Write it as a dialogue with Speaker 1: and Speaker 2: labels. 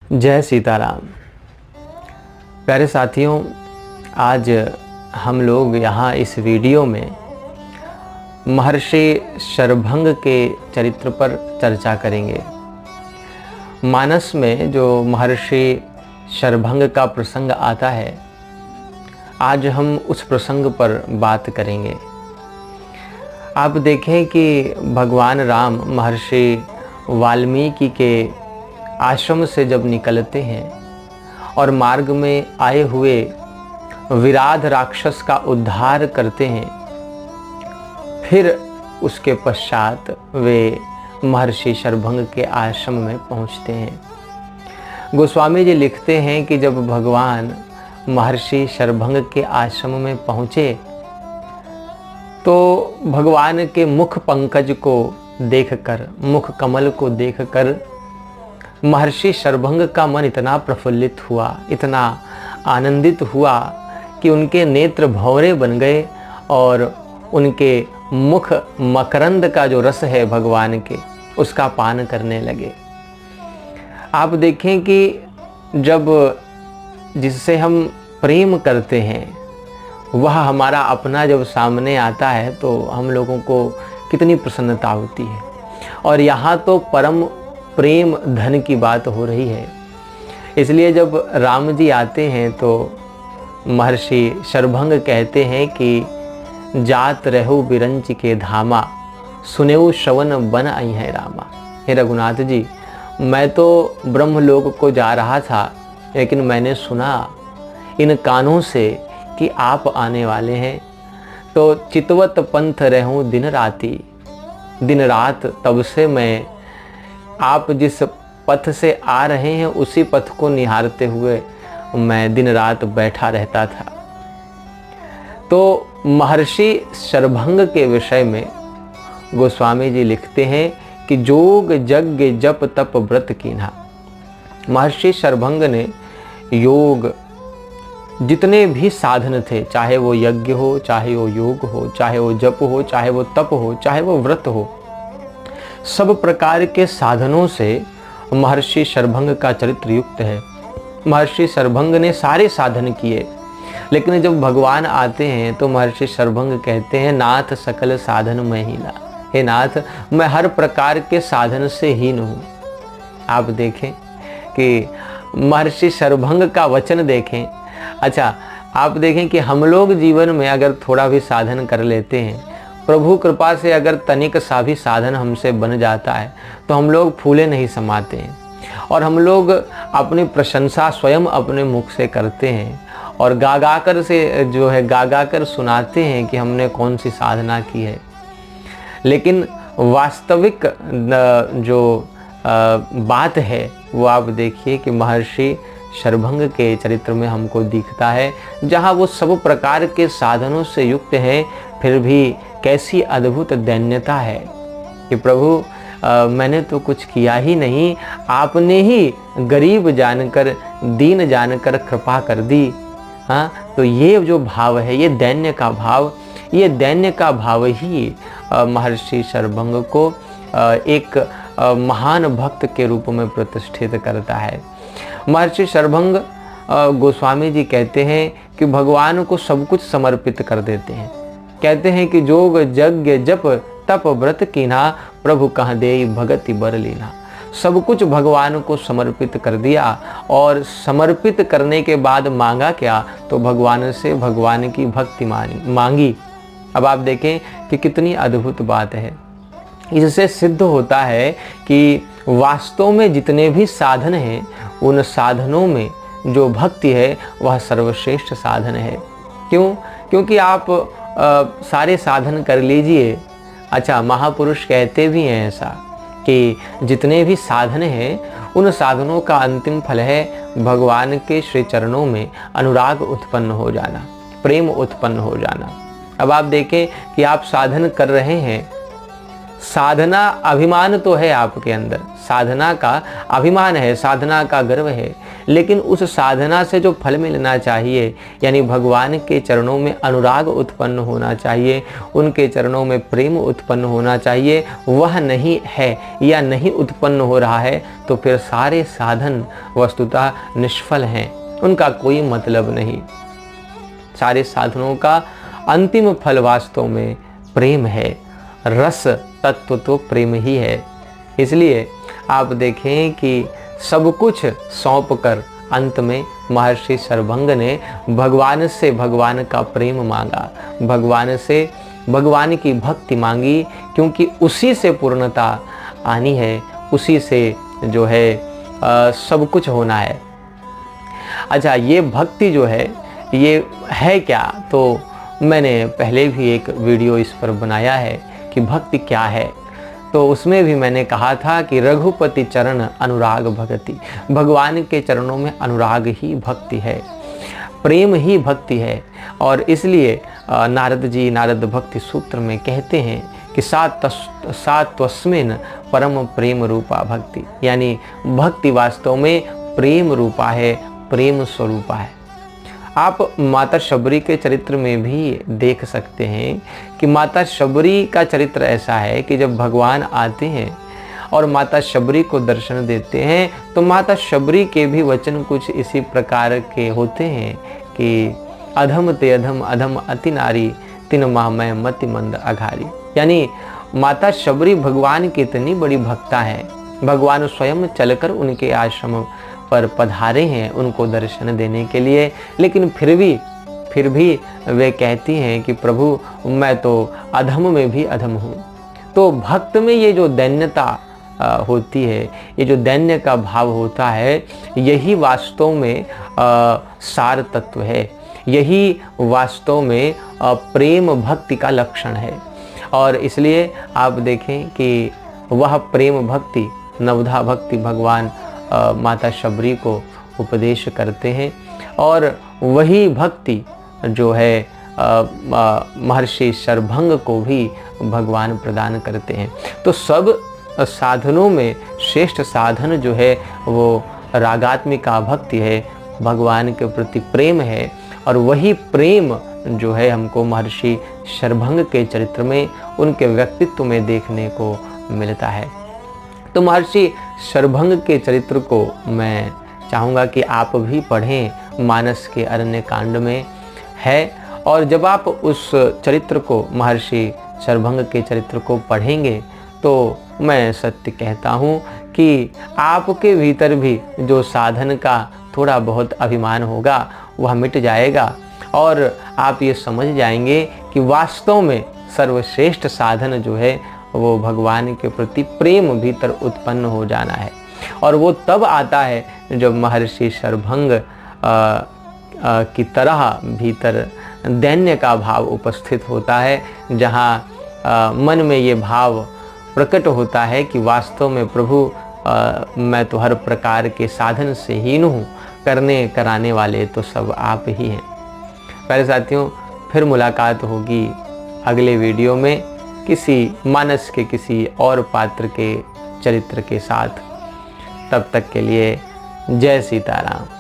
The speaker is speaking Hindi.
Speaker 1: जय सीताराम। प्यारे साथियों, आज हम लोग यहाँ इस वीडियो में महर्षि शरभंग के चरित्र पर चर्चा करेंगे। मानस में जो महर्षि शरभंग का प्रसंग आता है, आज हम उस प्रसंग पर बात करेंगे। आप देखें कि भगवान राम महर्षि वाल्मीकि के आश्रम से जब निकलते हैं और मार्ग में आए हुए विराध राक्षस का उद्धार करते हैं, फिर उसके पश्चात वे महर्षि शरभंग के आश्रम में पहुंचते हैं। गोस्वामी जी लिखते हैं कि जब भगवान महर्षि शरभंग के आश्रम में पहुंचे तो भगवान के मुख पंकज को देखकर, मुख कमल को देखकर महर्षि शरभंग का मन इतना प्रफुल्लित हुआ, इतना आनंदित हुआ कि उनके नेत्र भौरे बन गए और उनके मुख मकरंद का जो रस है भगवान के, उसका पान करने लगे। आप देखें कि जब जिससे हम प्रेम करते हैं वह हमारा अपना जब सामने आता है तो हम लोगों को कितनी प्रसन्नता होती है। और यहाँ तो परम प्रेम धन की बात हो रही है, इसलिए जब राम जी आते हैं तो महर्षि शरभंग कहते हैं कि जात रहु बिरंच के धामा, सुनेऊ श्रवण बन आई है रामा। हे रघुनाथ जी, मैं तो ब्रह्मलोक को जा रहा था, लेकिन मैंने सुना इन कानों से कि आप आने वाले हैं, तो चितवत पंथ रहूं दिन राती। दिन रात तब से मैं आप जिस पथ से आ रहे हैं उसी पथ को निहारते हुए मैं दिन रात बैठा रहता था। तो महर्षि शरभंग के विषय में गोस्वामी जी लिखते हैं कि जोग यज्ञ जप तप व्रत कीन्हा। महर्षि शरभंग ने योग, जितने भी साधन थे, चाहे वो यज्ञ हो, चाहे वो योग हो, चाहे वो जप हो, चाहे वो तप हो, चाहे वो व्रत हो, सब प्रकार के साधनों से महर्षि शरभंग का चरित्र युक्त है। महर्षि शरभंग ने सारे साधन किए, लेकिन जब भगवान आते हैं तो महर्षि शरभंग कहते हैं, नाथ सकल साधन में हीना। हे नाथ, मैं हर प्रकार के साधन से हीन हूँ। आप देखें कि महर्षि शरभंग का वचन देखें। अच्छा, आप देखें कि हम लोग जीवन में अगर थोड़ा भी साधन कर लेते हैं, प्रभु कृपा से अगर तनिक सा भी साधन हमसे बन जाता है तो हम लोग फूले नहीं समाते हैं और हम लोग अपनी प्रशंसा स्वयं अपने मुख से करते हैं और गा कर से जो है गा कर सुनाते हैं कि हमने कौन सी साधना की है। लेकिन वास्तविक जो बात है वो आप देखिए कि महर्षि शरभंग के चरित्र में हमको दिखता है, जहाँ वो सब प्रकार के साधनों से युक्त हैं, फिर भी कैसी अद्भुत दैन्यता है कि प्रभु मैंने तो कुछ किया ही नहीं, आपने ही गरीब जानकर, दीन जानकर कृपा कर दी। हाँ, तो ये जो भाव है, ये दैन्य का भाव, ये दैन्य का भाव ही महर्षि शरभंग को एक महान भक्त के रूप में प्रतिष्ठित करता है। महर्षि शरभंग, गोस्वामी जी कहते हैं कि भगवान को सब कुछ समर्पित कर देते हैं। कहते हैं कि जोग यज्ञ जप तप व्रत कीन्हा, प्रभु कह देई भगति बर लीन्हा। सब कुछ भगवान को समर्पित कर दिया और समर्पित करने के बाद मांगा क्या, तो भगवान से भगवान की भक्ति मांगी। अब आप देखें कि कितनी अद्भुत बात है। इससे सिद्ध होता है कि वास्तव में जितने भी साधन हैं, उन साधनों में जो भक्ति है वह सर्वश्रेष्ठ साधन है। क्यों? क्योंकि आप सारे साधन कर लीजिए। अच्छा, महापुरुष कहते भी हैं ऐसा कि जितने भी साधन हैं उन साधनों का अंतिम फल है भगवान के श्री चरणों में अनुराग उत्पन्न हो जाना, प्रेम उत्पन्न हो जाना। अब आप देखें कि आप साधन कर रहे हैं साधना अभिमान तो है आपके अंदर, साधना का अभिमान है, साधना का गर्व है, लेकिन उस साधना से जो फल मिलना चाहिए, यानी भगवान के चरणों में अनुराग उत्पन्न होना चाहिए, उनके चरणों में प्रेम उत्पन्न होना चाहिए, वह नहीं है या नहीं उत्पन्न हो रहा है, तो फिर सारे साधन वस्तुतः निष्फल हैं, उनका कोई मतलब नहीं। सारे साधनों का अंतिम फल वास्तव में प्रेम है, रस तत्व तो प्रेम ही है। इसलिए आप देखें कि सब कुछ सौंप कर अंत में महर्षि शरभंग ने भगवान से भगवान का प्रेम मांगा, भगवान से भगवान की भक्ति मांगी, क्योंकि उसी से पूर्णता आनी है, उसी से जो है सब कुछ होना है। अच्छा, ये भक्ति जो है ये है क्या? तो मैंने पहले भी एक वीडियो इस पर बनाया है कि भक्ति क्या है। तो उसमें भी मैंने कहा था कि रघुपति चरण अनुराग भक्ति, भगवान के चरणों में अनुराग ही भक्ति है, प्रेम ही भक्ति है। और इसलिए नारद जी नारद भक्ति सूत्र में कहते हैं कि सात्वस्मिन् परम प्रेम रूपा भक्ति, यानी भक्ति वास्तव में प्रेम रूपा है, प्रेम स्वरूपा है। आप माता शबरी के चरित्र में भी देख सकते हैं कि माता शबरी का चरित्र ऐसा है कि जब भगवान आते हैं और माता शबरी को दर्शन देते हैं, तो माता शबरी के भी वचन कुछ इसी प्रकार के होते हैं कि अधम ते अधम अधम अति नारी तिन माह मैं मति मंद अघारी। यानी माता शबरी भगवान की इतनी बड़ी भक्ता है, भगवान स्वयं चलकर उनके आश्रम पर पधारे हैं उनको दर्शन देने के लिए, लेकिन फिर भी वे कहती हैं कि प्रभु मैं तो अधम में भी अधम हूँ। तो भक्त में ये जो दैन्यता होती है, ये जो दैन्य का भाव होता है, यही वास्तव में सार तत्व है, यही वास्तव में प्रेम भक्ति का लक्षण है। और इसलिए आप देखें कि वह प्रेम भक्ति, नवधा भक्ति भगवान माता शबरी को उपदेश करते हैं, और वही भक्ति जो है महर्षि शरभंग को भी भगवान प्रदान करते हैं। तो सब साधनों में श्रेष्ठ साधन जो है वो रागात्मिका भक्ति है, भगवान के प्रति प्रेम है, और वही प्रेम जो है हमको महर्षि शरभंग के चरित्र में, उनके व्यक्तित्व में देखने को मिलता है। तो महर्षि शरभंग के चरित्र को मैं चाहूँगा कि आप भी पढ़ें, मानस के अरण्य कांड में है। और जब आप उस चरित्र को, महर्षि शरभंग के चरित्र को पढ़ेंगे, तो मैं सत्य कहता हूँ कि आपके भीतर भी जो साधन का थोड़ा बहुत अभिमान होगा वह मिट जाएगा, और आप ये समझ जाएंगे कि वास्तव में सर्वश्रेष्ठ साधन जो है वो भगवान के प्रति प्रेम भीतर उत्पन्न हो जाना है। और वो तब आता है जब महर्षि शरभंग की तरह भीतर दैन्य का भाव उपस्थित होता है, जहाँ मन में ये भाव प्रकट होता है कि वास्तव में प्रभु मैं तो हर प्रकार के साधन से हीन हूँ, करने कराने वाले तो सब आप ही हैं। प्यारे साथियों, फिर मुलाकात होगी अगले वीडियो में किसी मानस के किसी और पात्र के चरित्र के साथ। तब तक के लिए जय सीताराम।